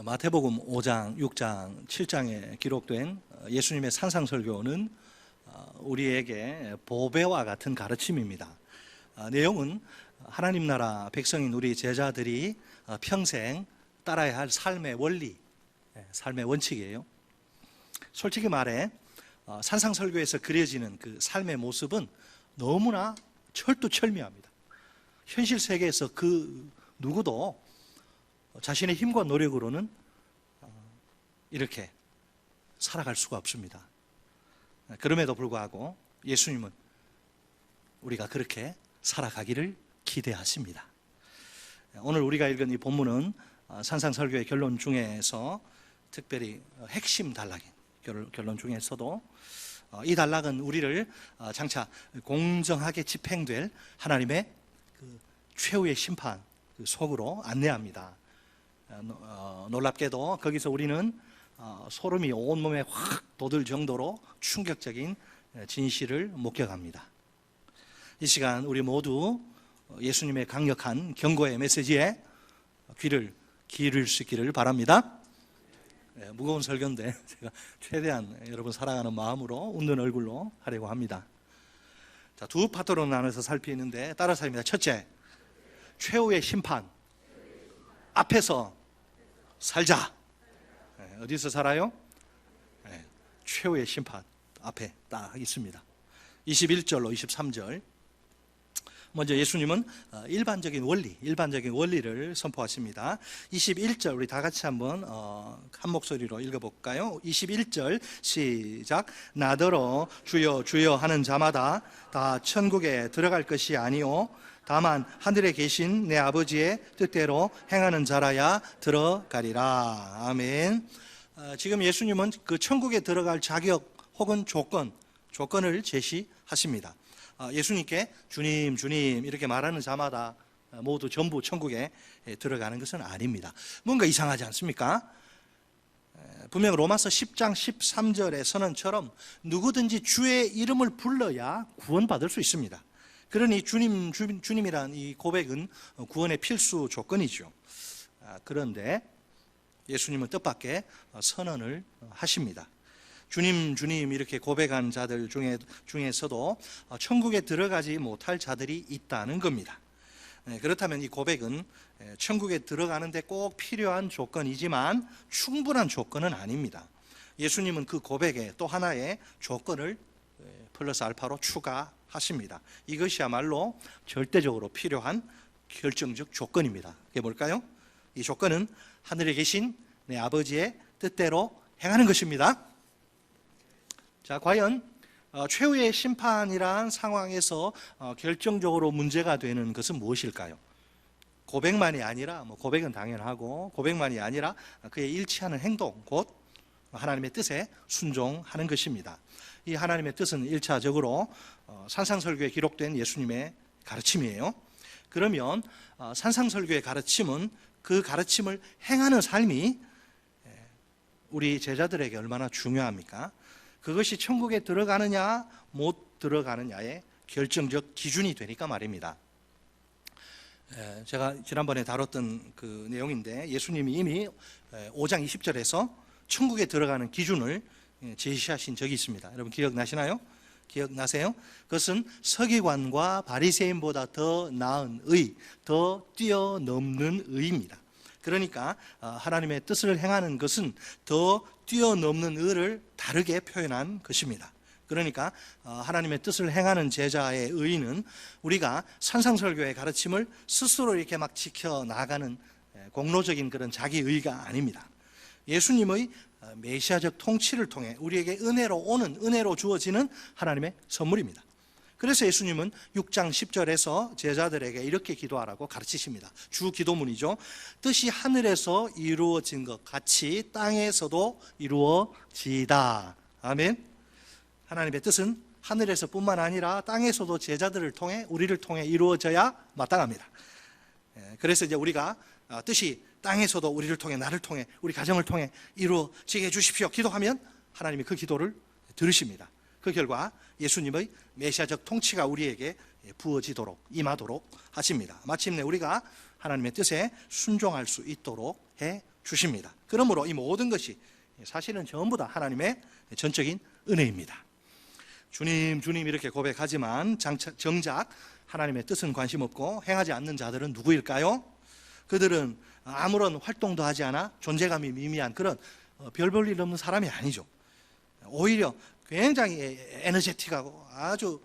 마태복음 5장, 6장, 7장에 기록된 예수님의 산상설교는 우리에게 보배와 같은 가르침입니다. 내용은 하나님 나라 백성인 우리 제자들이 평생 따라야 할 삶의 원리, 삶의 원칙이에요. 솔직히 말해 산상설교에서 그려지는 그 삶의 모습은 너무나 철두철미합니다. 현실 세계에서 그 누구도 자신의 힘과 노력으로는 이렇게 살아갈 수가 없습니다. 그럼에도 불구하고 예수님은 우리가 그렇게 살아가기를 기대하십니다. 오늘 우리가 읽은 이 본문은 산상설교의 결론 중에서 특별히 핵심 단락인 결론 중에서도 이 단락은 우리를 장차 공정하게 집행될 하나님의 그 최후의 심판 속으로 안내합니다. 놀랍게도 거기서 우리는 소름이 온몸에 확 돋을 정도로 충격적인 진실을 목격합니다. 이 시간 우리 모두 예수님의 강력한 경고의 메시지에 귀를 기울일 수 있기를 바랍니다. 무거운 설교인데 제가 최대한 여러분 사랑하는 마음으로 웃는 얼굴로 하려고 합니다. 자, 두 파트로 나눠서 살피는데 따라서 합니다. 첫째, 최후의 심판 앞에서 살자. 어디서 살아요? 최후의 심판 앞에 딱 있습니다. 21절로 23절. 먼저 예수님은 일반적인 원리를 선포하십니다. 21절 우리 다 같이 한번 한 목소리로 읽어볼까요? 21절 시작. 나더러 주여 주여 하는 자마다 다 천국에 들어갈 것이 아니오 다만 하늘에 계신 내 아버지의 뜻대로 행하는 자라야 들어가리라. 아멘. 지금 예수님은 그 천국에 들어갈 자격 혹은 조건을 제시하십니다. 예수님께 주님 주님 이렇게 말하는 자마다 모두 전부 천국에 들어가는 것은 아닙니다. 뭔가 이상하지 않습니까? 분명 로마서 10장 13절의 선언처럼 누구든지 주의 이름을 불러야 구원받을 수 있습니다. 그러니 주님이란 이 고백은 구원의 필수 조건이죠. 그런데 예수님은 뜻밖의 선언을 하십니다. 주님 주님 이렇게 고백한 자들 중에서도 천국에 들어가지 못할 자들이 있다는 겁니다. 그렇다면 이 고백은 천국에 들어가는데 꼭 필요한 조건이지만 충분한 조건은 아닙니다. 예수님은 그 고백에 또 하나의 조건을 플러스 알파로 추가하십니다. 이것이야말로 절대적으로 필요한 결정적 조건입니다. 그게 뭘까요? 이 조건은 하늘에 계신 내 아버지의 뜻대로 행하는 것입니다. 자, 과연 최후의 심판이란 상황에서 결정적으로 문제가 되는 것은 무엇일까요? 고백만이 아니라 고백은 당연하고 고백만이 아니라 그의 일치하는 행동, 곧 하나님의 뜻에 순종하는 것입니다. 이 하나님의 뜻은 1차적으로 산상설교에 기록된 예수님의 가르침이에요. 그러면 산상설교의 가르침은 그 가르침을 행하는 삶이 우리 제자들에게 얼마나 중요합니까? 그것이 천국에 들어가느냐 못 들어가느냐의 결정적 기준이 되니까 말입니다. 제가 지난번에 다뤘던 그 내용인데 예수님이 이미 5장 20절에서 천국에 들어가는 기준을 제시하신 적이 있습니다. 여러분 기억나시나요? 기억나세요? 그것은 서기관과 바리새인보다 더 나은 의, 더 뛰어넘는 의입니다. 그러니까 하나님의 뜻을 행하는 것은 더 뛰어넘는 의를 다르게 표현한 것입니다. 그러니까 하나님의 뜻을 행하는 제자의 의는 우리가 산상설교의 가르침을 스스로 이렇게 막 지켜나가는 공로적인 그런 자기의가 아닙니다. 예수님의 메시아적 통치를 통해 우리에게 은혜로 주어지는 하나님의 선물입니다. 그래서 예수님은 6장 10절에서 제자들에게 이렇게 기도하라고 가르치십니다. 주 기도문이죠. 뜻이 하늘에서 이루어진 것 같이 땅에서도 이루어지다. 아멘. 하나님의 뜻은 하늘에서 뿐만 아니라 땅에서도 제자들을 통해 우리를 통해 이루어져야 마땅합니다. 그래서 이제 우리가 뜻이 땅에서도 우리를 통해 나를 통해 우리 가정을 통해 이루어지게 해주십시오 기도하면 하나님이 그 기도를 들으십니다. 그 결과 예수님의 메시아적 통치가 우리에게 부어지도록 임하도록 하십니다. 마침내 우리가 하나님의 뜻에 순종할 수 있도록 해 주십니다. 그러므로 이 모든 것이 사실은 전부 다 하나님의 전적인 은혜입니다. 주님 주님 이렇게 고백하지만 정작 하나님의 뜻은 관심 없고 행하지 않는 자들은 누구일까요? 그들은 아무런 활동도 하지 않아 존재감이 미미한 그런 별 볼 일 없는 사람이 아니죠. 오히려 굉장히 에너제틱하고 아주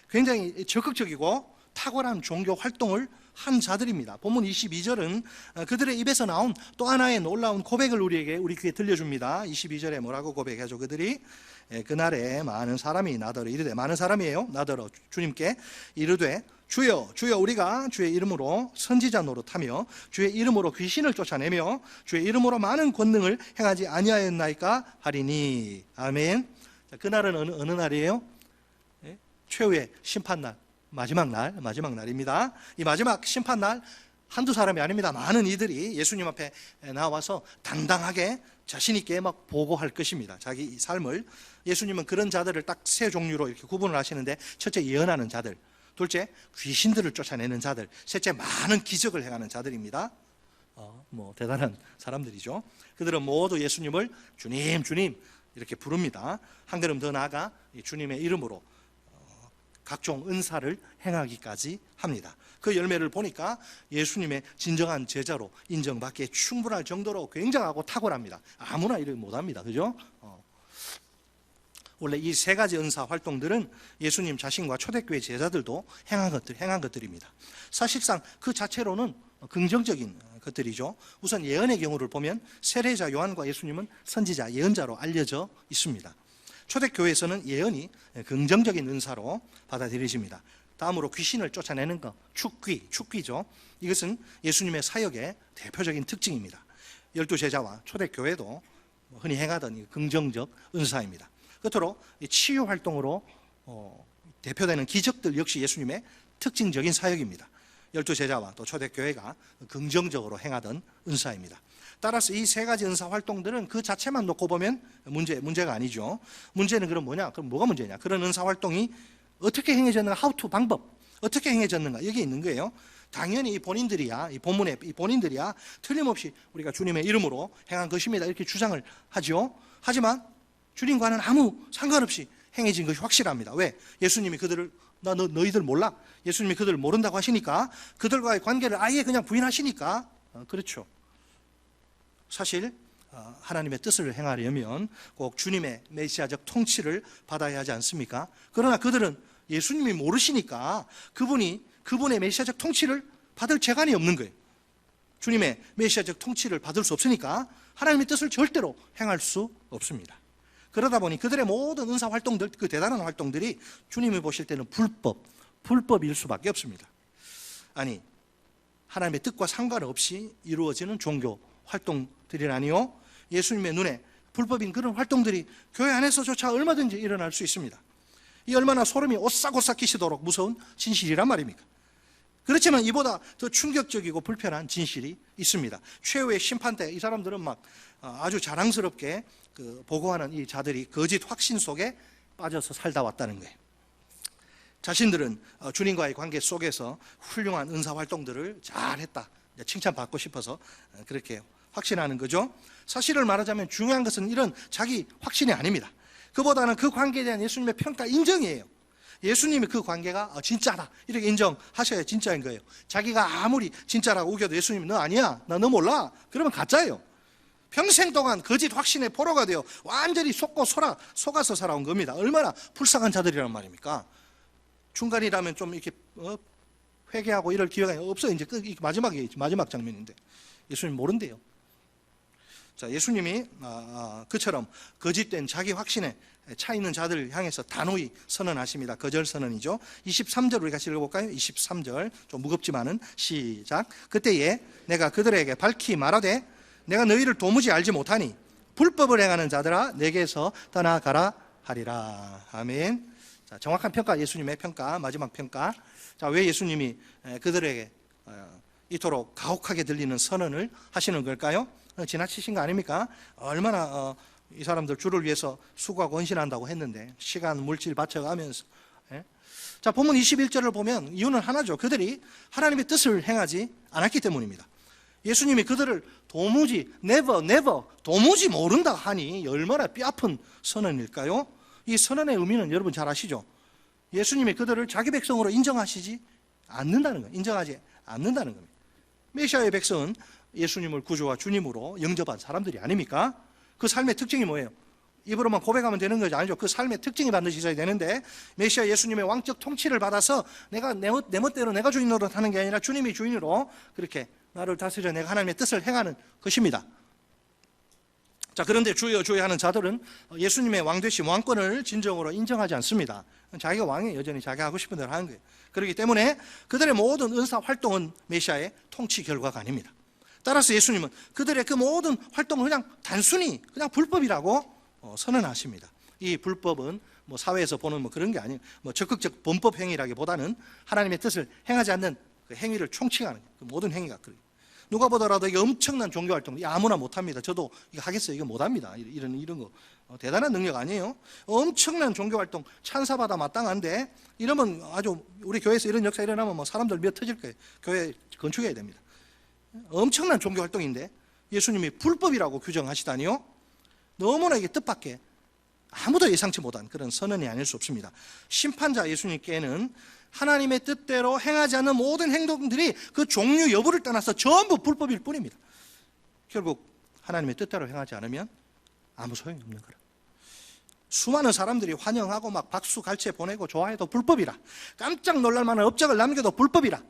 굉장히 적극적이고 탁월한 종교 활동을 한 자들입니다. 본문 22절은 그들의 입에서 나온 또 하나의 놀라운 고백을 우리 귀에 들려줍니다. 22절에 뭐라고 고백하죠? 그들이 그날에 많은 사람이 나더러 이르되, 많은 사람이에요. 나더러 주님께 이르되 주여 주여 우리가 주의 이름으로 선지자 노릇하며 주의 이름으로 귀신을 쫓아내며 주의 이름으로 많은 권능을 행하지 아니하였나이까 하리니. 아멘. 그날은 어느 날이에요? 최후의 심판날, 마지막 날입니다. 이 마지막 심판날 한두 사람이 아닙니다. 많은 이들이 예수님 앞에 나와서 당당하게 자신 있게 막 보고할 것입니다. 자기 삶을. 예수님은 그런 자들을 딱 세 종류로 이렇게 구분을 하시는데, 첫째 예언하는 자들, 둘째 귀신들을 쫓아내는 자들, 셋째 많은 기적을 행하는 자들입니다. 대단한 사람들이죠. 그들은 모두 예수님을 주님 주님 이렇게 부릅니다. 한 걸음 더 나아가 주님의 이름으로 각종 은사를 행하기까지 합니다. 그 열매를 보니까 예수님의 진정한 제자로 인정받기에 충분할 정도로 굉장하고 탁월합니다. 아무나 이를 못합니다. 그죠? 원래 이 세 가지 은사 활동들은 예수님 자신과 초대교회 제자들도 행한 것들입니다. 사실상 그 자체로는 긍정적인 것들이죠. 우선 예언의 경우를 보면 세례자 요한과 예수님은 선지자, 예언자로 알려져 있습니다. 초대교회에서는 예언이 긍정적인 은사로 받아들여집니다. 다음으로 귀신을 쫓아내는 것, 축귀죠. 이것은 예수님의 사역의 대표적인 특징입니다. 12제자와 초대교회도 흔히 행하던 긍정적 은사입니다. 끝으로 치유 활동으로 대표되는 기적들 역시 예수님의 특징적인 사역입니다. 12제자와 또 초대교회가 긍정적으로 행하던 은사입니다. 따라서 이 세 가지 은사 활동들은 그 자체만 놓고 보면 문제가 아니죠. 문제는 그럼 뭐냐? 그럼 뭐가 문제냐? 그런 은사 활동이 어떻게 행해졌는가? How to 방법. 어떻게 행해졌는가? 여기 있는 거예요. 당연히 이 본인들이야, 이 본문의 이 본인들이야 틀림없이 우리가 주님의 이름으로 행한 것입니다. 이렇게 주장을 하죠. 하지만 주님과는 아무 상관없이 행해진 것이 확실합니다. 왜? 예수님이 그들을 너희들 몰라? 예수님이 그들을 모른다고 하시니까, 그들과의 관계를 아예 그냥 부인하시니까. 그렇죠. 사실 하나님의 뜻을 행하려면 꼭 주님의 메시아적 통치를 받아야 하지 않습니까? 그러나 그들은 예수님이 모르시니까 그분의 메시아적 통치를 받을 재간이 없는 거예요. 주님의 메시아적 통치를 받을 수 없으니까 하나님의 뜻을 절대로 행할 수 없습니다. 그러다 보니 그들의 모든 은사 활동들, 그 대단한 활동들이 주님이 보실 때는 불법일 수밖에 없습니다. 아니, 하나님의 뜻과 상관없이 이루어지는 종교 활동들이라니요, 예수님의 눈에 불법인 그런 활동들이 교회 안에서조차 얼마든지 일어날 수 있습니다. 이 얼마나 소름이 오싹오싹 끼치도록 무서운 진실이란 말입니까? 그렇지만 이보다 더 충격적이고 불편한 진실이 있습니다. 최후의 심판 때 이 사람들은 막 아주 자랑스럽게 보고하는 이 자들이 거짓 확신 속에 빠져서 살다 왔다는 거예요. 자신들은 주님과의 관계 속에서 훌륭한 은사 활동들을 잘했다, 칭찬받고 싶어서 그렇게 확신하는 거죠. 사실을 말하자면 중요한 것은 이런 자기 확신이 아닙니다. 그보다는 그 관계에 대한 예수님의 평가, 인정이에요. 예수님이 그 관계가 진짜다 이렇게 인정하셔야 진짜인 거예요. 자기가 아무리 진짜라고 우겨도 예수님이 너 아니야, 나 너 몰라, 그러면 가짜예요. 평생 동안 거짓 확신의 포로가 되어 완전히 속아서 살아온 겁니다. 얼마나 불쌍한 자들이란 말입니까? 중간이라면 좀 이렇게 회개하고 이럴 기회가 없어요. 이제 마지막 장면인데 예수님 모른대요. 자, 예수님이 그처럼 거짓된 자기 확신에 차 있는 자들을 향해서 단호히 선언하십니다. 거절 선언이죠. 23절 우리 같이 읽어볼까요? 23절 좀 무겁지만은 시작. 그때에 내가 그들에게 밝히 말하되 내가 너희를 도무지 알지 못하니 불법을 행하는 자들아 내게서 떠나가라 하리라. 아멘. 자, 정확한 평가, 예수님의 평가, 마지막 평가. 자, 왜 예수님이 그들에게 이토록 가혹하게 들리는 선언을 하시는 걸까요? 지나치신 거 아닙니까? 얼마나 이 사람들 주를 위해서 수고하고 헌신한다고 했는데 시간, 물질 바쳐가면서. 자, 본문 21절을 보면 이유는 하나죠. 그들이 하나님의 뜻을 행하지 않았기 때문입니다. 예수님이 그들을 도무지 도무지 모른다 하니 얼마나 뼈아픈 선언일까요? 이 선언의 의미는 여러분 잘 아시죠? 예수님이 그들을 자기 백성으로 인정하시지 않는다는 거예요. 인정하지 않는다는 겁니다. 메시아의 백성은 예수님을 구주와 주님으로 영접한 사람들이 아닙니까? 그 삶의 특징이 뭐예요? 입으로만 고백하면 되는 것이 아니죠. 그 삶의 특징이 반드시 있어야 되는데, 메시아 예수님의 왕적 통치를 받아서 내가 내 멋대로 내가 주인 노릇 하는 게 아니라 주님이 주인으로 그렇게 나를 다스려 내가 하나님의 뜻을 행하는 것입니다. 자, 그런데 주여 주여 하는 자들은 예수님의 왕되신 왕권을 진정으로 인정하지 않습니다. 자기가 왕이에요. 여전히 자기가 하고 싶은 대로 하는 거예요. 그렇기 때문에 그들의 모든 은사 활동은 메시아의 통치 결과가 아닙니다. 따라서 예수님은 그들의 그 모든 활동을 그냥 단순히 그냥 불법이라고 선언하십니다. 이 불법은 뭐 사회에서 보는 뭐 그런 게 아니에요. 뭐 적극적 범법 행위라기보다는 하나님의 뜻을 행하지 않는 그 행위를 총칭하는 그 모든 행위가 그래요. 누가 보더라도 이게 엄청난 종교 활동, 아무나 못합니다. 저도 이거 하겠어요. 이거 못합니다. 이런 거 대단한 능력 아니에요? 엄청난 종교 활동 찬사받아 마땅한데 이러면 아주 우리 교회에서 이런 역사 일어나면 뭐 사람들 몇 터질 거예요. 교회 건축해야 됩니다. 엄청난 종교 활동인데 예수님이 불법이라고 규정하시다니요? 너무나 이게 뜻밖의 아무도 예상치 못한 그런 선언이 아닐 수 없습니다. 심판자 예수님께는 하나님의 뜻대로 행하지 않는 모든 행동들이 그 종류 여부를 떠나서 전부 불법일 뿐입니다. 결국 하나님의 뜻대로 행하지 않으면 아무 소용이 없는 거라. 수많은 사람들이 환영하고 막 박수 갈채 보내고 좋아해도 불법이라. 깜짝 놀랄 만한 업적을 남겨도 불법이라.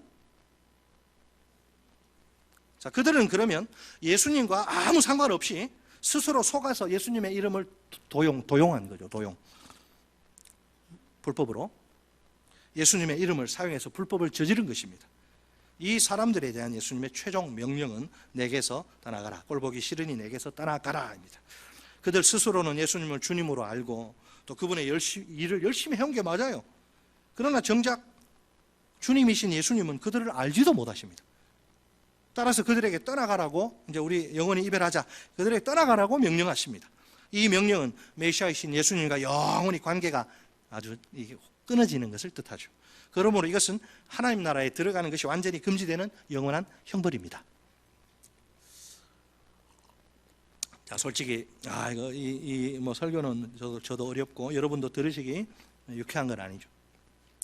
자, 그들은 그러면 예수님과 아무 상관없이 스스로 속아서 예수님의 이름을 도용한 거죠. 도용. 불법으로 예수님의 이름을 사용해서 불법을 저지른 것입니다. 이 사람들에 대한 예수님의 최종 명령은 내게서 떠나가라. 꼴보기 싫으니 내게서 떠나가라입니다. 그들 스스로는 예수님을 주님으로 알고 또 그분의 일을 열심히 해온 게 맞아요. 그러나 정작 주님이신 예수님은 그들을 알지도 못하십니다. 따라서 그들에게 떠나가라고, 이제 우리 영원히 이별하자, 그들에게 떠나가라고 명령하십니다. 이 명령은 메시아이신 예수님과 영원히 관계가 아주 끊어지는 것을 뜻하죠. 그러므로 이것은 하나님 나라에 들어가는 것이 완전히 금지되는 영원한 형벌입니다. 자, 솔직히 이거 뭐 설교는 저도 어렵고 여러분도 들으시기 유쾌한 건 아니죠.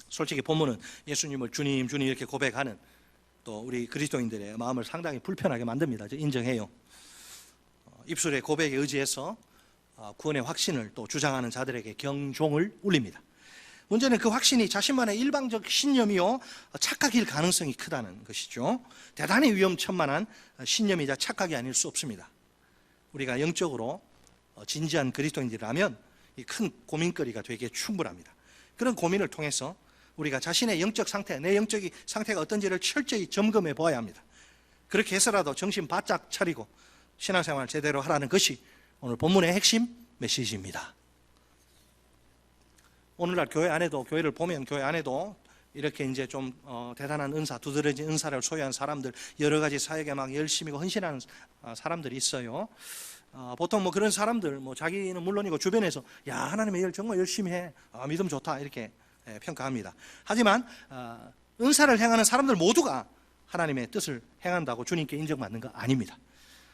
솔직히 본문은 예수님을 주님 주님 이렇게 고백하는 또 우리 그리스도인들의 마음을 상당히 불편하게 만듭니다. 인정해요. 입술의 고백에 의지해서 구원의 확신을 또 주장하는 자들에게 경종을 울립니다. 문제는 그 확신이 자신만의 일방적 신념이요 착각일 가능성이 크다는 것이죠. 대단히 위험천만한 신념이자 착각이 아닐 수 없습니다. 우리가 영적으로 진지한 그리스도인들이라면 이 큰 고민거리가 되기에 충분합니다. 그런 고민을 통해서 우리가 자신의 영적 상태, 내 영적 상태가 어떤지를 철저히 점검해 보아야 합니다. 그렇게 해서라도 정신 바짝 차리고 신앙생활 제대로 하라는 것이 오늘 본문의 핵심 메시지입니다. 오늘날 교회 안에도, 교회를 보면 교회 안에도 이렇게 이제 좀 대단한 은사, 두드러진 은사를 소유한 사람들, 여러 가지 사역에 막 열심히고 헌신하는 사람들이 있어요. 보통 뭐 그런 사람들, 뭐 자기는 물론이고 주변에서 야, 하나님의 일 정말 열심히 해, 믿음 좋다 이렇게 평가합니다. 하지만 은사를 행하는 사람들 모두가 하나님의 뜻을 행한다고 주님께 인정받는 거 아닙니다.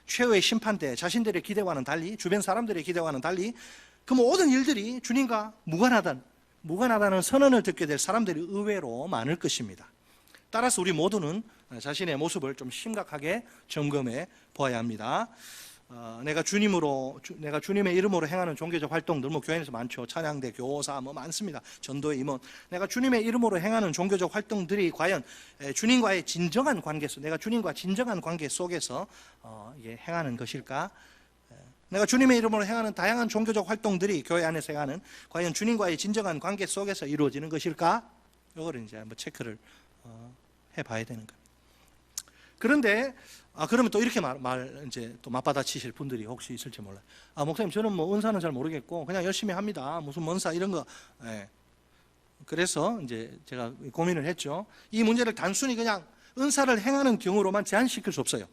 최후의 심판 때 자신들의 기대와는 달리, 주변 사람들의 기대와는 달리 그 모든 일들이 주님과 무관하다는 선언을 듣게 될 사람들이 의외로 많을 것입니다. 따라서 우리 모두는 자신의 모습을 좀 심각하게 점검해 보아야 합니다. 내가 주님의 이름으로 행하는 종교적 활동들, 뭐 교회에서 많죠. 찬양대, 교사 뭐 많습니다. 전도의 임원. 내가 주님의 이름으로 행하는 종교적 활동들이 과연 주님과의 진정한 관계 속, 내가 주님과 진정한 관계 속에서 이게 행하는 것일까? 내가 주님의 이름으로 행하는 다양한 종교적 활동들이 교회 안에서 행하는 과연 주님과의 진정한 관계 속에서 이루어지는 것일까? 이걸 이제 한번 체크를 해봐야 되는 겁니다. 그런데 그러면 또 이렇게 이제 또 맞받아치실 분들이 혹시 있을지 몰라요. 목사님 저는 뭐 은사는 잘 모르겠고 그냥 열심히 합니다. 무슨 은사 이런 거. 그래서 이제 제가 고민을 했죠. 이 문제를 단순히 그냥 은사를 행하는 경우로만 제한시킬 수 없어요.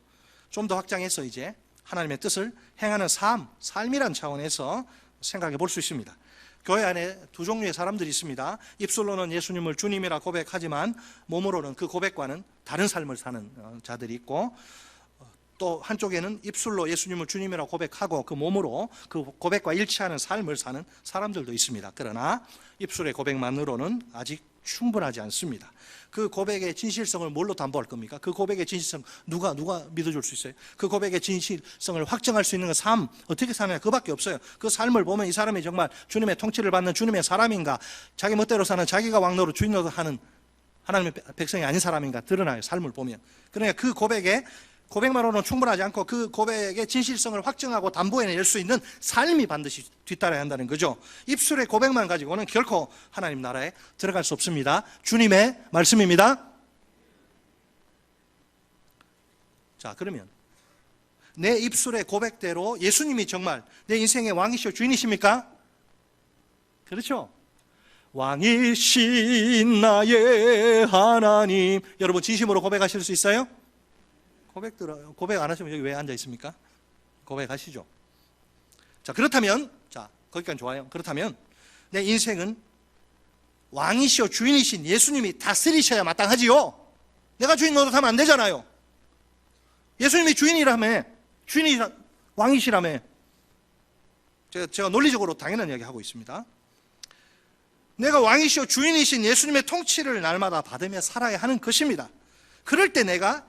좀 더 확장해서 이제 하나님의 뜻을 행하는 삶이란 차원에서 생각해 볼 수 있습니다. 교회 안에 두 종류의 사람들이 있습니다. 입술로는 예수님을 주님이라 고백하지만 몸으로는 그 고백과는 다른 삶을 사는 자들이 있고, 또 한쪽에는 입술로 예수님을 주님이라고 고백하고 그 몸으로 그 고백과 일치하는 삶을 사는 사람들도 있습니다. 그러나 입술의 고백만으로는 아직 충분하지 않습니다. 그 고백의 진실성을 뭘로 담보할 겁니까? 그 고백의 진실성 누가 믿어줄 수 있어요? 그 고백의 진실성을 확정할 수 있는 그 삶 어떻게 사느냐, 그밖에 없어요. 그 삶을 보면 이 사람이 정말 주님의 통치를 받는 주님의 사람인가, 자기 멋대로 사는, 자기가 왕노릇 주인 노릇 하는 하나님의 백성이 아닌 사람인가 드러나요, 삶을 보면. 그러니까 그 고백만으로는 충분하지 않고 그 고백의 진실성을 확증하고 담보해낼 수 있는 삶이 반드시 뒤따라야 한다는 거죠. 입술의 고백만 가지고는 결코 하나님 나라에 들어갈 수 없습니다. 주님의 말씀입니다. 자, 그러면 내 입술의 고백대로 예수님이 정말 내 인생의 왕이시오 주인이십니까? 그렇죠? 왕이신 나의 하나님, 여러분 진심으로 고백하실 수 있어요? 고백 안 하시면 여기 왜 앉아 있습니까? 고백하시죠. 자, 그렇다면, 자, 거기까지 좋아요. 그렇다면 내 인생은 왕이시오 주인이신 예수님이 다스리셔야 마땅하지요. 내가 주인 노릇하면 안 되잖아요. 예수님이 주인이라며, 왕이시라며. 제가 논리적으로 당연한 이야기 하고 있습니다. 내가 왕이시오 주인이신 예수님의 통치를 날마다 받으며 살아야 하는 것입니다. 그럴 때 내가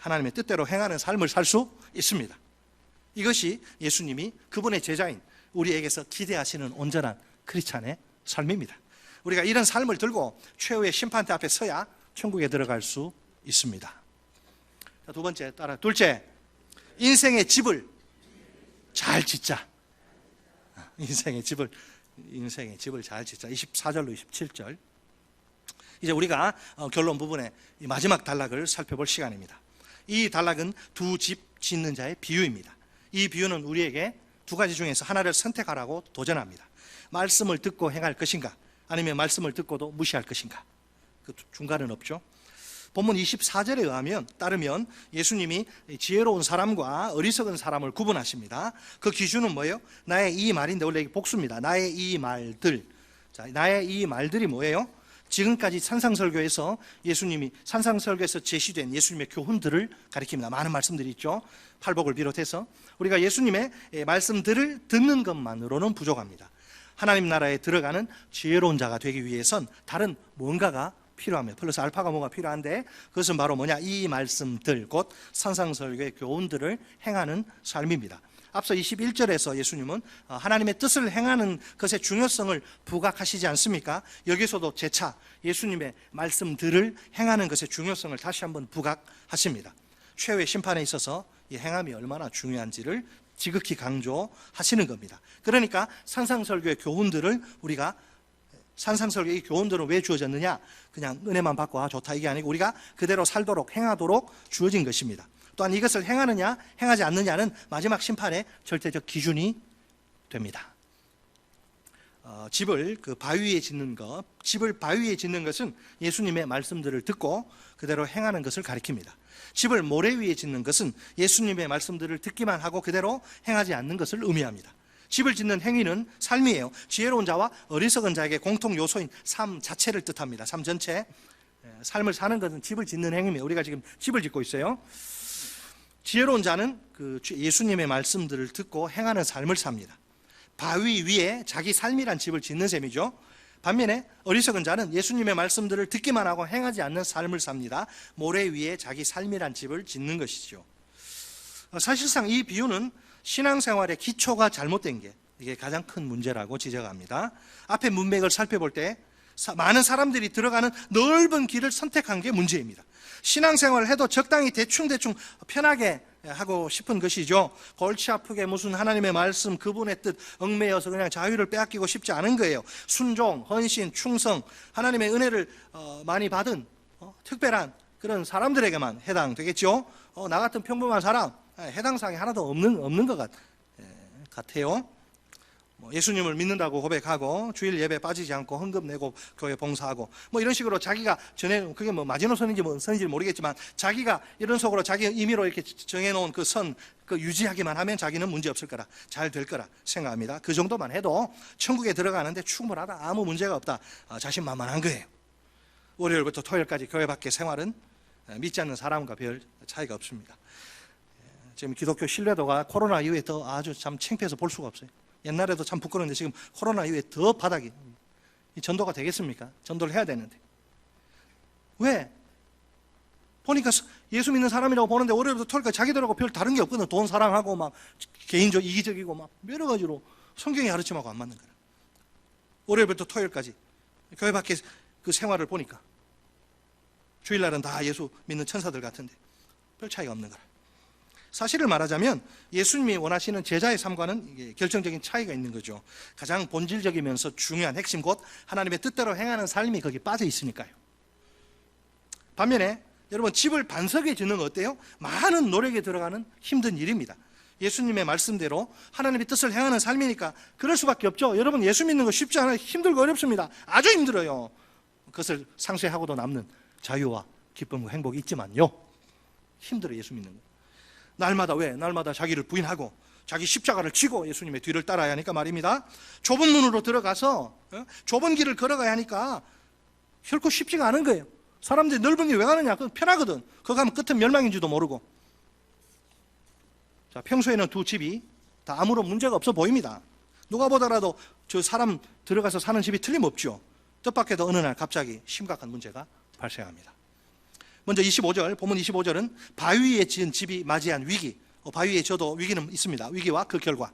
하나님의 뜻대로 행하는 삶을 살 수 있습니다. 이것이 예수님이 그분의 제자인 우리에게서 기대하시는 온전한 크리스찬의 삶입니다. 우리가 이런 삶을 들고 최후의 심판대 앞에 서야 천국에 들어갈 수 있습니다. 자, 두 번째, 둘째, 인생의 집을 잘 짓자. 인생의 집을 잘 짓자. 24절로 27절. 이제 우리가 결론 부분의 마지막 단락을 살펴볼 시간입니다. 이 단락은 두 집 짓는 자의 비유입니다. 이 비유는 우리에게 두 가지 중에서 하나를 선택하라고 도전합니다. 말씀을 듣고 행할 것인가, 아니면 말씀을 듣고도 무시할 것인가. 그 중간은 없죠. 본문 24절에 따르면 예수님이 지혜로운 사람과 어리석은 사람을 구분하십니다. 그 기준은 뭐예요? 나의 이 말인데, 원래 이게 복수입니다. 나의 이 말들. 자, 나의 이 말들이 뭐예요? 지금까지 산상설교에서 제시된 예수님의 교훈들을 가리킵니다. 많은 말씀들이 있죠. 팔복을 비롯해서 우리가 예수님의 말씀들을 듣는 것만으로는 부족합니다. 하나님 나라에 들어가는 지혜로운 자가 되기 위해선 다른 뭔가가 필요합니다. 플러스 알파가 뭐가 필요한데, 그것은 바로 뭐냐? 이 말씀들, 곧 산상설교의 교훈들을 행하는 삶입니다. 앞서 21절에서 예수님은 하나님의 뜻을 행하는 것의 중요성을 부각하시지 않습니까? 여기서도 재차 예수님의 말씀들을 행하는 것의 중요성을 다시 한번 부각하십니다. 최후의 심판에 있어서 이 행함이 얼마나 중요한지를 지극히 강조하시는 겁니다. 그러니까 산상설교의 교훈들을 우리가, 산상설교의 교훈들은 왜 주어졌느냐? 그냥 은혜만 받고 좋다 이게 아니고 우리가 그대로 살도록, 행하도록 주어진 것입니다. 또한 이것을 행하느냐 행하지 않느냐는 마지막 심판의 절대적 기준이 됩니다. 집을 바위 위에 짓는 것은 예수님의 말씀들을 듣고 그대로 행하는 것을 가리킵니다. 집을 모래 위에 짓는 것은 예수님의 말씀들을 듣기만 하고 그대로 행하지 않는 것을 의미합니다. 집을 짓는 행위는 삶이에요. 지혜로운 자와 어리석은 자에게 공통 요소인 삶 자체를 뜻합니다. 삶 전체, 삶을 사는 것은 집을 짓는 행위입니다. 우리가 지금 집을 짓고 있어요. 지혜로운 자는 예수님의 말씀들을 듣고 행하는 삶을 삽니다. 바위 위에 자기 삶이란 집을 짓는 셈이죠. 반면에 어리석은 자는 예수님의 말씀들을 듣기만 하고 행하지 않는 삶을 삽니다. 모래 위에 자기 삶이란 집을 짓는 것이죠. 사실상 이 비유는 신앙생활의 기초가 잘못된 게 이게 가장 큰 문제라고 지적합니다. 앞에 문맥을 살펴볼 때 많은 사람들이 들어가는 넓은 길을 선택한 게 문제입니다. 신앙생활을 해도 적당히 대충 편하게 하고 싶은 것이죠. 골치 아프게 무슨 하나님의 말씀, 그분의 뜻 얽매여서 그냥 자유를 빼앗기고 싶지 않은 거예요. 순종, 헌신, 충성, 하나님의 은혜를 많이 받은 특별한 그런 사람들에게만 해당되겠죠. 나 같은 평범한 사람 해당사항이 하나도 없는 것 같아요. 예수님을 믿는다고 고백하고 주일 예배 빠지지 않고 헌금 내고 교회 봉사하고 이런 식으로 자기가 그게 마지노선인지 선인지 모르겠지만 자기가 이런 속으로 자기 임의로 이렇게 정해놓은 그 선 유지하기만 하면 자기는 문제 없을 거라, 잘 될 거라 생각합니다. 그 정도만 해도 천국에 들어가는데 충분하다, 아무 문제가 없다, 자신만만한 거예요. 월요일부터 토요일까지 교회 밖의 생활은 믿지 않는 사람과 별 차이가 없습니다. 지금 기독교 신뢰도가 코로나 이후에 더 아주 참 창피해서 볼 수가 없어요. 옛날에도 참 부끄러운데 지금 코로나 이후에 더 바닥이. 이 전도가 되겠습니까? 전도를 해야 되는데. 왜? 보니까 예수 믿는 사람이라고 보는데 월요일부터 토요일까지 자기들하고 별 다른 게 없거든. 돈 사랑하고 막 개인적 이기적이고 막 여러 가지로 성경의 가르침하고 안 맞는 거야. 월요일부터 토요일까지 교회 밖에 그 생활을 보니까 주일날은 다 예수 믿는 천사들 같은데 별 차이가 없는 거라. 사실을 말하자면 예수님이 원하시는 제자의 삶과는 결정적인 차이가 있는 거죠. 가장 본질적이면서 중요한 핵심, 곧 하나님의 뜻대로 행하는 삶이 거기 빠져 있으니까요. 반면에 여러분, 집을 반석에 짓는 거 어때요? 많은 노력이 들어가는 힘든 일입니다. 예수님의 말씀대로 하나님의 뜻을 행하는 삶이니까 그럴 수밖에 없죠. 여러분, 예수 믿는 거 쉽지 않아요. 힘들고 어렵습니다. 아주 힘들어요. 그것을 상쇄하고도 남는 자유와 기쁨과 행복이 있지만요, 힘들어요. 예수 믿는 거 날마다. 왜? 날마다 자기를 부인하고 자기 십자가를 쥐고 예수님의 뒤를 따라야 하니까 말입니다. 좁은 문으로 들어가서 좁은 길을 걸어가야 하니까 결코 쉽지가 않은 거예요. 사람들이 넓은 길 왜 가느냐? 그건 편하거든. 거기 가면 끝은 멸망인지도 모르고. 자, 평소에는 두 집이 다 아무런 문제가 없어 보입니다. 누가 보더라도 저 사람 들어가서 사는 집이 틀림없죠. 뜻밖에도 어느 날 갑자기 심각한 문제가 발생합니다. 먼저 25절, 본문 25절은 바위 위에 지은 집이 맞이한 위기. 바위 위에 저도 위기는 있습니다. 위기와 그 결과.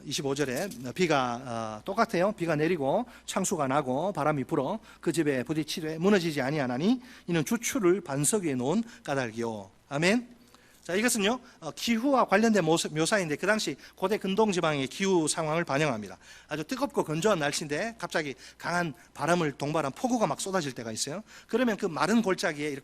25절에 비가 똑같아요. 비가 내리고 창수가 나고 바람이 불어 그 집에 부딪히되 무너지지 아니하나니 이는 주추를 반석 위에 놓은 까닭이요. 아멘. 자, 이것은요 기후와 관련된 묘사인데, 그 당시 고대 근동 지방의 기후 상황을 반영합니다. 아주 뜨겁고 건조한 날씨인데 갑자기 강한 바람을 동반한 폭우가 막 쏟아질 때가 있어요. 그러면 그 마른 골짜기에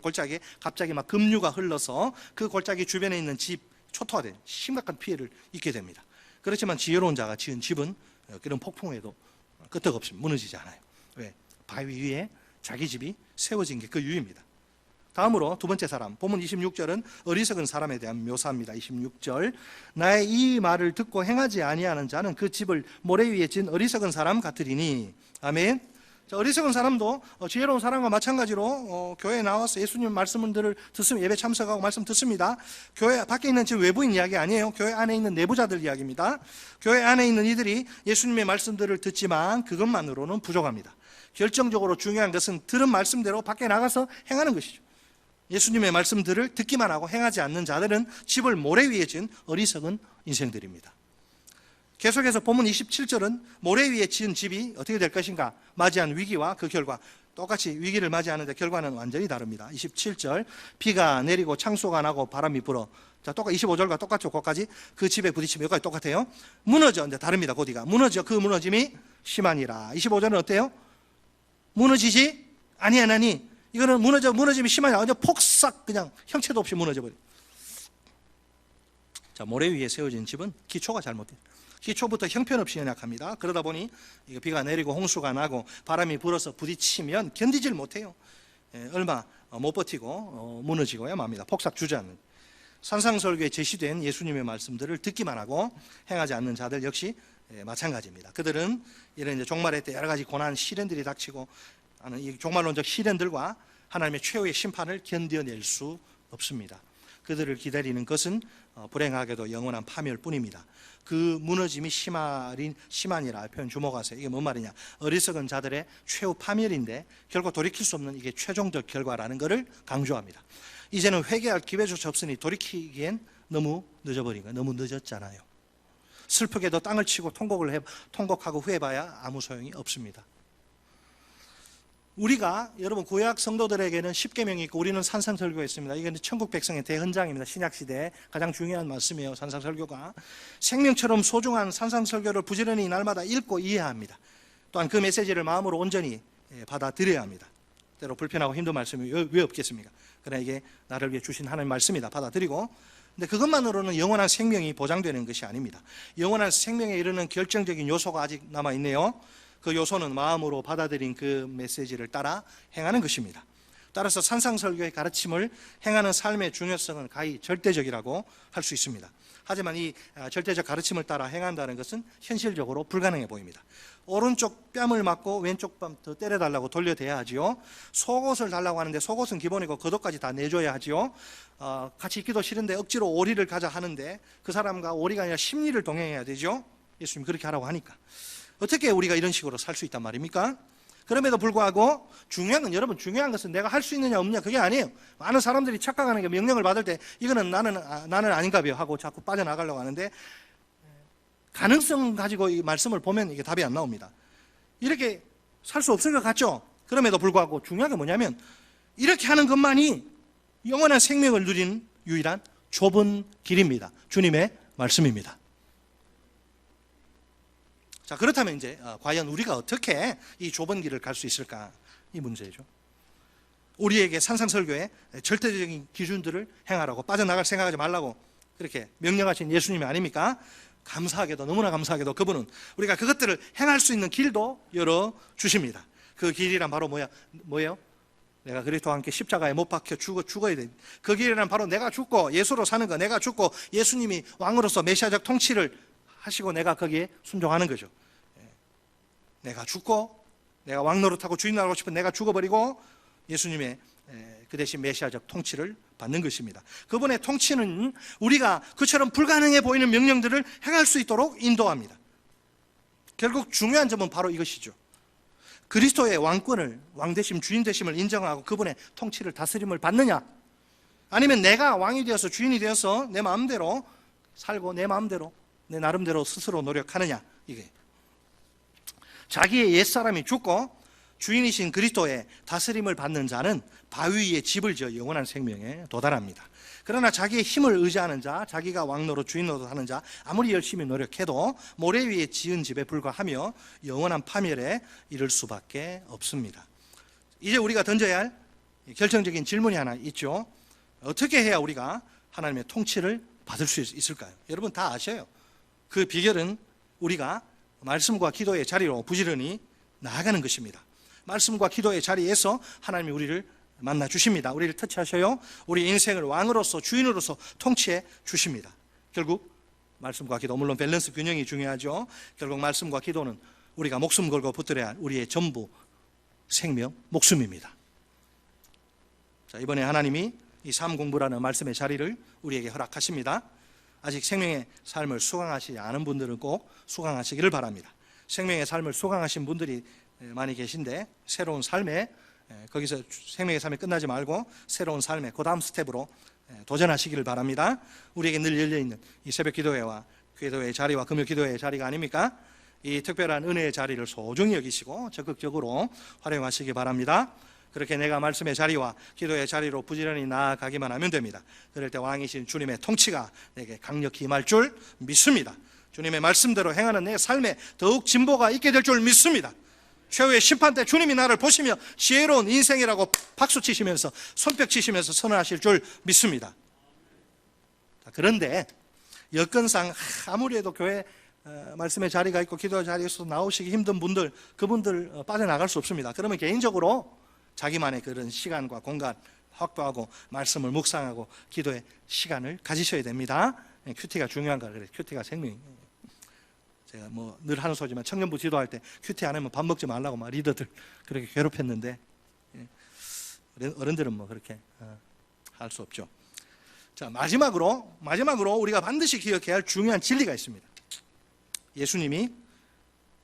갑자기 막 급류가 흘러서 그 골짜기 주변에 있는 집 초토화된 심각한 피해를 입게 됩니다. 그렇지만 지혜로운 자가 지은 집은 그런 폭풍에도 끄떡없이 무너지지 않아요. 왜? 바위 위에 자기 집이 세워진 게 그 이유입니다. 다음으로 두 번째 사람, 본문 26절은 어리석은 사람에 대한 묘사입니다. 26절, 나의 이 말을 듣고 행하지 아니하는 자는 그 집을 모래 위에 진 어리석은 사람 같으리니. 아멘. 자, 어리석은 사람도 지혜로운 사람과 마찬가지로 교회에 나와서 예수님 말씀들을 듣습니다. 예배 참석하고 말씀 듣습니다. 교회 밖에 있는 지금 외부인 이야기 아니에요. 교회 안에 있는 내부자들 이야기입니다. 교회 안에 있는 이들이 예수님의 말씀들을 듣지만 그것만으로는 부족합니다. 결정적으로 중요한 것은 들은 말씀대로 밖에 나가서 행하는 것이죠. 예수님의 말씀들을 듣기만 하고 행하지 않는 자들은 집을 모래 위에 지은 어리석은 인생들입니다. 계속해서 본문 27절은 모래 위에 지은 집이 어떻게 될 것인가, 맞이한 위기와 그 결과. 똑같이 위기를 맞이하는데 결과는 완전히 다릅니다. 27절, 비가 내리고 창수가 나고 바람이 불어. 자, 25절과 똑같죠. 거기까지 그 집에 부딪히면 여기까지 똑같아요. 무너져. 이제 다릅니다. 고디가 무너져. 그 무너짐이 심하니라. 25절은 어때요? 무너지지 아니하나니. 이거는 무너짐이 심하냐. 완전 폭삭 그냥 형체도 없이 무너져버려. 자, 모래 위에 세워진 집은 기초가 잘못돼요. 기초부터 형편없이 연약합니다. 그러다 보니 비가 내리고 홍수가 나고 바람이 불어서 부딪히면 견디질 못해요. 얼마 못 버티고 무너지고야 맙니다. 폭삭 주저앉는. 산상설교에 제시된 예수님의 말씀들을 듣기만 하고 행하지 않는 자들 역시 마찬가지입니다. 그들은 이런 이제 종말의 때 여러 가지 고난 시련들이 닥치고 하는 이 종말론적 시련들과 하나님의 최후의 심판을 견뎌낼 수 없습니다. 그들을 기다리는 것은 불행하게도 영원한 파멸뿐입니다. 그 무너짐이 심하니라 표현 주목하세요. 이게 뭔 말이냐? 어리석은 자들의 최후 파멸인데 결국 돌이킬 수 없는 이게 최종적 결과라는 것을 강조합니다. 이제는 회개할 기회조차 없으니 돌이키기엔 너무 늦어버린 거예요. 너무 늦었잖아요. 슬프게도 땅을 치고 통곡하고 후회봐야 아무 소용이 없습니다. 우리가 여러분 구약 성도들에게는 십계명이 있고 우리는 산상설교했습니다. 이건 천국 백성의 대헌장입니다. 신약시대에 가장 중요한 말씀이에요. 산상설교가 생명처럼 소중한 산상설교를 부지런히 날마다 읽고 이해해야 합니다. 또한 그 메시지를 마음으로 온전히 받아들여야 합니다. 때로 불편하고 힘든 말씀이 왜 없겠습니까? 그러나 이게 나를 위해 주신 하나님의 말씀이다. 받아들이고, 근데 그것만으로는 영원한 생명이 보장되는 것이 아닙니다. 영원한 생명에 이르는 결정적인 요소가 아직 남아있네요. 그 요소는 마음으로 받아들인 그 메시지를 따라 행하는 것입니다. 따라서 산상설교의 가르침을 행하는 삶의 중요성은 가히 절대적이라고 할 수 있습니다. 하지만 이 절대적 가르침을 따라 행한다는 것은 현실적으로 불가능해 보입니다. 오른쪽 뺨을 맞고 왼쪽 뺨 더 때려달라고 돌려대야 하지요. 속옷을 달라고 하는데 속옷은 기본이고 겉옷까지 다 내줘야 하지요. 같이 있기도 싫은데 억지로 오리를 가자 하는데 그 사람과 오리가 아니라 심리를 동행해야 되죠. 예수님 그렇게 하라고 하니까. 어떻게 우리가 이런 식으로 살 수 있단 말입니까? 그럼에도 불구하고 중요한 것은 내가 할 수 있느냐 없느냐 그게 아니에요. 많은 사람들이 착각하는 게 명령을 받을 때 이거는 나는 아닌가 봐요 하고 자꾸 빠져나가려고 하는데 가능성 가지고 이 말씀을 보면 이게 답이 안 나옵니다. 이렇게 살 수 없을 것 같죠? 그럼에도 불구하고 중요한 게 뭐냐면 이렇게 하는 것만이 영원한 생명을 누리는 유일한 좁은 길입니다. 주님의 말씀입니다. 자, 그렇다면 이제 과연 우리가 어떻게 이 좁은 길을 갈 수 있을까? 이 문제죠. 우리에게 산상설교의 절대적인 기준들을 행하라고 빠져나갈 생각하지 말라고 그렇게 명령하신 예수님이 아닙니까? 감사하게도 너무나 감사하게도 그분은 우리가 그것들을 행할 수 있는 길도 열어 주십니다. 그 길이란 바로 뭐예요? 내가 그리스도와 함께 십자가에 못 박혀 죽어야 돼. 그 길이란 바로 내가 죽고 예수로 사는 거, 내가 죽고 예수님이 왕으로서 메시아적 통치를 하시고 내가 거기에 순종하는 거죠. 내가 죽고 내가 왕 노릇하고 주인 노릇하고 싶은 내가 죽어버리고 예수님의 그 대신 메시아적 통치를 받는 것입니다. 그분의 통치는 우리가 그처럼 불가능해 보이는 명령들을 행할 수 있도록 인도합니다. 결국 중요한 점은 바로 이것이죠. 그리스도의 왕권을, 왕되심, 주인되심을 인정하고 그분의 통치를, 다스림을 받느냐, 아니면 내가 왕이 되어서 주인이 되어서 내 마음대로 살고 내 마음대로 내 나름대로 스스로 노력하느냐. 이게 자기의 옛사람이 죽고 주인이신 그리스도의 다스림을 받는 자는 바위 위에 집을 지어 영원한 생명에 도달합니다. 그러나 자기의 힘을 의지하는 자, 자기가 왕노릇 주인 노릇하는 자, 아무리 열심히 노력해도 모래 위에 지은 집에 불과하며 영원한 파멸에 이를 수밖에 없습니다. 이제 우리가 던져야 할 결정적인 질문이 하나 있죠. 어떻게 해야 우리가 하나님의 통치를 받을 수 있을까요? 여러분 다 아셔요. 그 비결은 우리가 말씀과 기도의 자리로 부지런히 나아가는 것입니다. 말씀과 기도의 자리에서 하나님이 우리를 만나 주십니다. 우리를 터치하셔요. 우리 인생을 왕으로서 주인으로서 통치해 주십니다. 결국 말씀과 기도, 물론 밸런스 균형이 중요하죠. 결국 말씀과 기도는 우리가 목숨 걸고 붙들어야 할 우리의 전부 생명, 목숨입니다. 자, 이번에 하나님이 이 삶 공부라는 말씀의 자리를 우리에게 허락하십니다. 아직 생명의 삶을 수강하시지 않은 분들은 꼭 수강하시기를 바랍니다. 생명의 삶을 수강하신 분들이 많이 계신데 새로운 삶에, 거기서 생명의 삶이 끝나지 말고 새로운 삶에 그 다음 스텝으로 도전하시기를 바랍니다. 우리에게 늘 열려있는 이 새벽 기도회와 기도회의 자리와 금요 기도회의 자리가 아닙니까? 이 특별한 은혜의 자리를 소중히 여기시고 적극적으로 활용하시기 바랍니다. 그렇게 내가 말씀의 자리와 기도의 자리로 부지런히 나아가기만 하면 됩니다. 그럴 때 왕이신 주님의 통치가 내게 강력히 임할 줄 믿습니다. 주님의 말씀대로 행하는 내 삶에 더욱 진보가 있게 될 줄 믿습니다. 최후의 심판 때 주님이 나를 보시며 지혜로운 인생이라고 박수 치시면서 손뼉 치시면서 선언하실 줄 믿습니다. 그런데 여건상 아무리 해도 교회 말씀의 자리가 있고 기도의 자리에서 나오시기 힘든 분들, 그분들 빠져나갈 수 없습니다. 그러면 개인적으로 자기만의 그런 시간과 공간 확보하고 말씀을 묵상하고 기도의 시간을 가지셔야 됩니다. 큐티가 중요한 거라 그래요. 큐티가 생명이에요. 제가 뭐 늘 하는 소리지만 청년부 지도할 때 큐티 안 하면 밥 먹지 말라고 막 리더들 그렇게 괴롭혔는데 어른들은 뭐 그렇게 할 수 없죠. 자, 마지막으로 우리가 반드시 기억해야 할 중요한 진리가 있습니다. 예수님이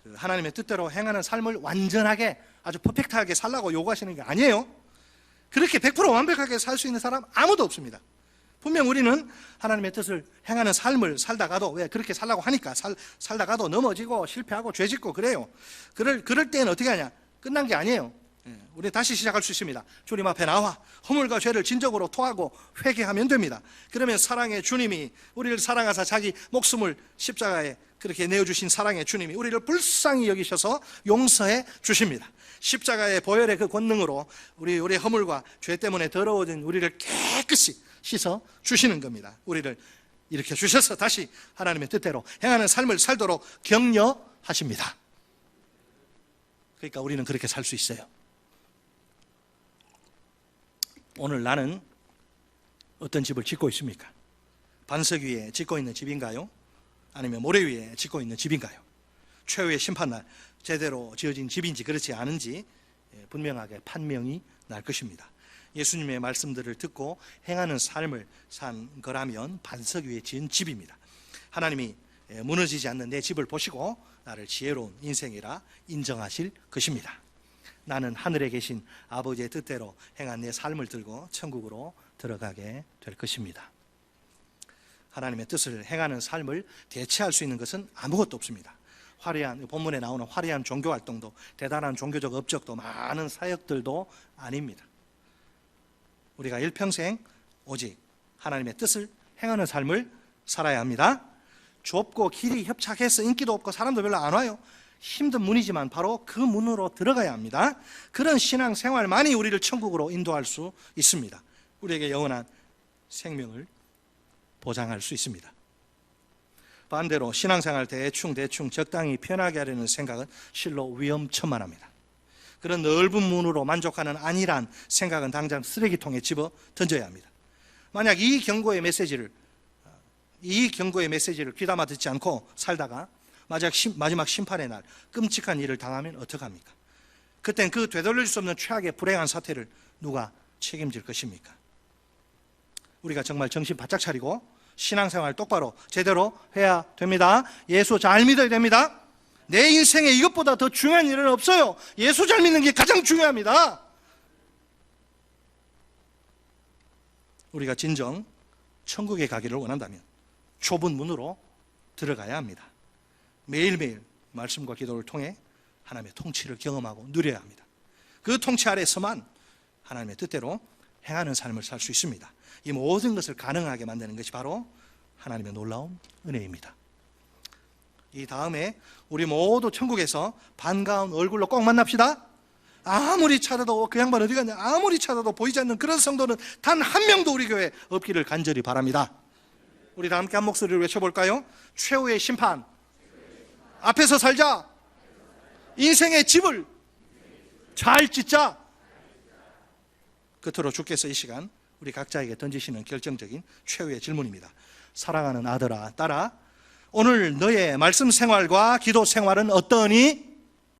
그 하나님의 뜻대로 행하는 삶을 완전하게 아주 퍼펙트하게 살라고 요구하시는 게 아니에요. 그렇게 100% 완벽하게 살 수 있는 사람 아무도 없습니다. 분명 우리는 하나님의 뜻을 행하는 삶을 살다가도, 왜 그렇게 살라고 하니까 살다가도 넘어지고 실패하고 죄짓고 그래요. 그럴 때는 어떻게 하냐? 끝난 게 아니에요. 우리 다시 시작할 수 있습니다. 주님 앞에 나와 허물과 죄를 진정으로 토하고 회개하면 됩니다. 그러면 사랑의 주님이 우리를 사랑하사 자기 목숨을 십자가에 그렇게 내어주신 사랑의 주님이 우리를 불쌍히 여기셔서 용서해 주십니다. 십자가의 보혈의 그 권능으로 우리의 허물과 죄 때문에 더러워진 우리를 깨끗이 씻어 주시는 겁니다. 우리를 일으켜 주셔서 다시 하나님의 뜻대로 행하는 삶을 살도록 격려하십니다. 그러니까 우리는 그렇게 살 수 있어요. 오늘 나는 어떤 집을 짓고 있습니까? 반석 위에 짓고 있는 집인가요? 아니면 모래 위에 짓고 있는 집인가요? 최후의 심판날 제대로 지어진 집인지 그렇지 않은지 분명하게 판명이 날 것입니다. 예수님의 말씀들을 듣고 행하는 삶을 산 거라면 반석 위에 지은 집입니다. 하나님이 무너지지 않는 내 집을 보시고 나를 지혜로운 인생이라 인정하실 것입니다. 나는 하늘에 계신 아버지의 뜻대로 행한 내 삶을 들고 천국으로 들어가게 될 것입니다. 하나님의 뜻을 행하는 삶을 대체할 수 있는 것은 아무것도 없습니다. 화려한, 본문에 나오는 화려한 종교활동도, 대단한 종교적 업적도, 많은 사역들도 아닙니다. 우리가 일평생 오직 하나님의 뜻을 행하는 삶을 살아야 합니다. 좁고 길이 협착해서 인기도 없고 사람도 별로 안 와요. 힘든 문이지만 바로 그 문으로 들어가야 합니다. 그런 신앙생활만이 우리를 천국으로 인도할 수 있습니다. 우리에게 영원한 생명을 보장할 수 있습니다. 반대로 신앙생활 대충 적당히 편하게 하려는 생각은 실로 위험천만합니다. 그런 넓은 문으로 만족하는 안일한 생각은 당장 쓰레기통에 집어 던져야 합니다. 만약 이 경고의 메시지를 귀담아 듣지 않고 살다가 마지막 심판의 날 끔찍한 일을 당하면 어떡합니까? 그땐 그 되돌릴 수 없는 최악의 불행한 사태를 누가 책임질 것입니까? 우리가 정말 정신 바짝 차리고 신앙생활 똑바로 제대로 해야 됩니다. 예수 잘 믿어야 됩니다. 내 인생에 이것보다 더 중요한 일은 없어요. 예수 잘 믿는 게 가장 중요합니다. 우리가 진정 천국에 가기를 원한다면 좁은 문으로 들어가야 합니다. 매일매일 말씀과 기도를 통해 하나님의 통치를 경험하고 누려야 합니다. 그 통치 아래서만 하나님의 뜻대로 행하는 삶을 살 수 있습니다. 이 모든 것을 가능하게 만드는 것이 바로 하나님의 놀라운 은혜입니다. 이 다음에 우리 모두 천국에서 반가운 얼굴로 꼭 만납시다. 아무리 찾아도 그 양반 어디 갔냐, 아무리 찾아도 보이지 않는 그런 성도는 단 한 명도 우리 교회에 없기를 간절히 바랍니다. 우리 다 함께 한 목소리를 외쳐볼까요? 최후의 심판 앞에서 살자. 인생의 집을 잘 짓자. 끝으로 주께서 이 시간 우리 각자에게 던지시는 결정적인 최후의 질문입니다. 사랑하는 아들아, 딸아, 오늘 너의 말씀 생활과 기도 생활은 어떠니?